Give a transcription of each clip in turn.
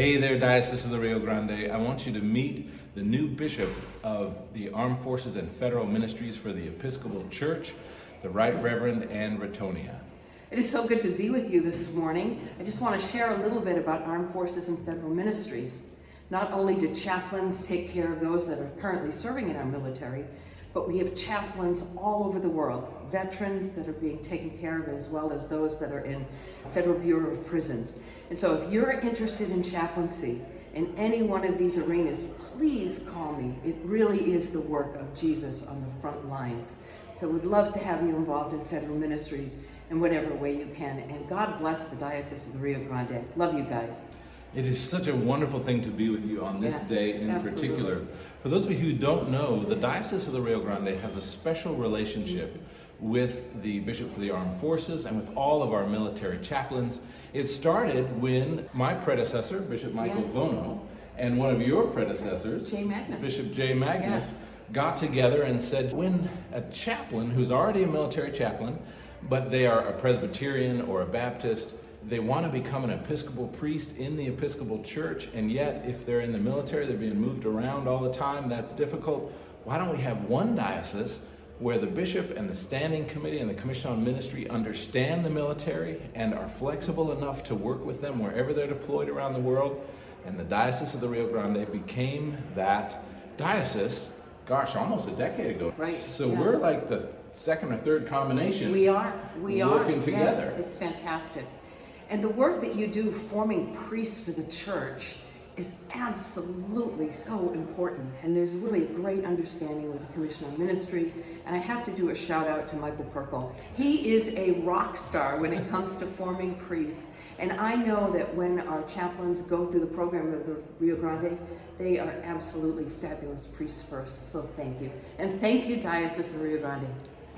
Hey there, Diocese of the Rio Grande. I want you to meet the new bishop of the Armed Forces and Federal Ministries for the Episcopal Church, the Right Reverend Ann Ritonia. It is so good to be with you this morning. I just want to share a little bit about Armed Forces and Federal Ministries. Not only do chaplains take care of those that are currently serving in our military, but we have chaplains all over the world, veterans that are being taken care of, as well as those that are in Federal Bureau of Prisons. And so if you're interested in chaplaincy in any one of these arenas, please call me. It really is the work of Jesus on the front lines. So we'd love to have you involved in Federal Ministries in whatever way you can. And God bless the Diocese of the Rio Grande. Love you guys. It is such a wonderful thing to be with you on this day in absolutely. particular. For those of you who don't know, the Diocese of the Rio Grande has a special relationship with the Bishop for the Armed Forces and with all of our military chaplains. It started when my predecessor, Bishop Michael Vono, and one of your predecessors, Bishop J. Magnus, got together and said, when a chaplain who's already a military chaplain, but they are a Presbyterian or a Baptist, they want to become an Episcopal priest in the Episcopal Church, and yet if they're in the military, they're being moved around all the time, that's difficult. Why don't we have one diocese where the bishop and the standing committee and the commission on ministry understand the military and are flexible enough to work with them wherever they're deployed around the world? And the Diocese of the Rio Grande became that diocese, gosh, almost a decade ago. Right. So we're like the second or third combination. We are working together. Yeah, it's fantastic. And the work that you do forming priests for the church is absolutely so important. And there's really a great understanding with the Commission on Ministry. And I have to do a shout out to Michael Perkle. He is a rock star when it comes to forming priests. And I know that when our chaplains go through the program of the Rio Grande, they are absolutely fabulous priests first. So thank you. And thank you, Diocese of the Rio Grande.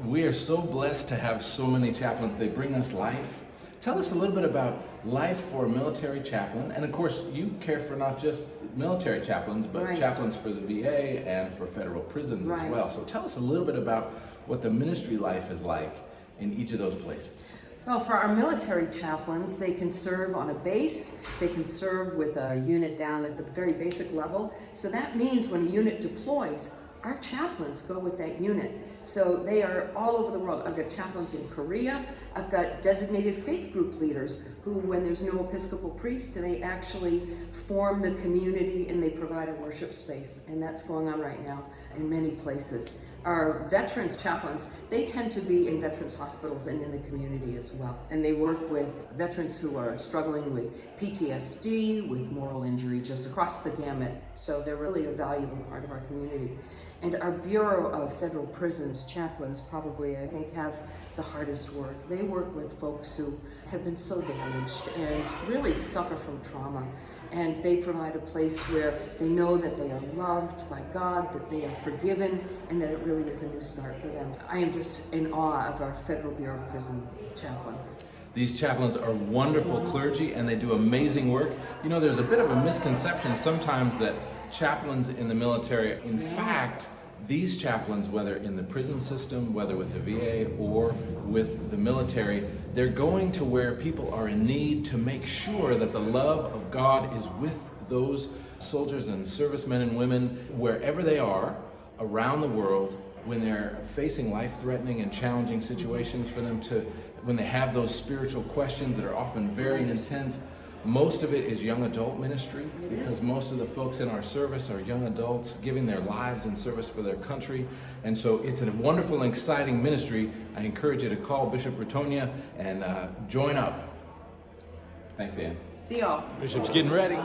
We are so blessed to have so many chaplains. They bring us life. Tell us a little bit about life for a military chaplain. And of course, you care for not just military chaplains, but chaplains for the VA and for federal prisons as well. So tell us a little bit about what the ministry life is like in each of those places. Well, for our military chaplains, they can serve on a base, they can serve with a unit down at the very basic level. So that means when a unit deploys, our chaplains go with that unit. So they are all over the world. I've got chaplains in Korea. I've got designated faith group leaders who, when there's no Episcopal priest, they actually form the community and they provide a worship space. And that's going on right now in many places. Our veterans chaplains, they tend to be in veterans hospitals and in the community as well. And they work with veterans who are struggling with PTSD, with moral injury, just across the gamut. So they're really a valuable part of our community. And our Bureau of Federal Prisons chaplains probably, I think, have the hardest work. They work with folks who have been so damaged and really suffer from trauma. And they provide a place where they know that they are loved by God, that they are forgiven, and that it really is a new start for them. I am just in awe of our Federal Bureau of Prison chaplains. These chaplains are wonderful clergy and they do amazing work. You know, there's a bit of a misconception sometimes that chaplains in the military, in fact, these chaplains, whether in the prison system, whether with the VA or with the military, they're going to where people are in need to make sure that the love of God is with those soldiers and servicemen and women wherever they are around the world when they're facing life-threatening and challenging situations for them to, when they have those spiritual questions that are often very intense. Most of it is young adult ministry because most of the folks in our service are young adults giving their lives in service for their country. And so it's a wonderful and exciting ministry. I encourage you to call Bishop Ritonia and join up. Thanks, Ann. See y'all. Bishop's getting ready.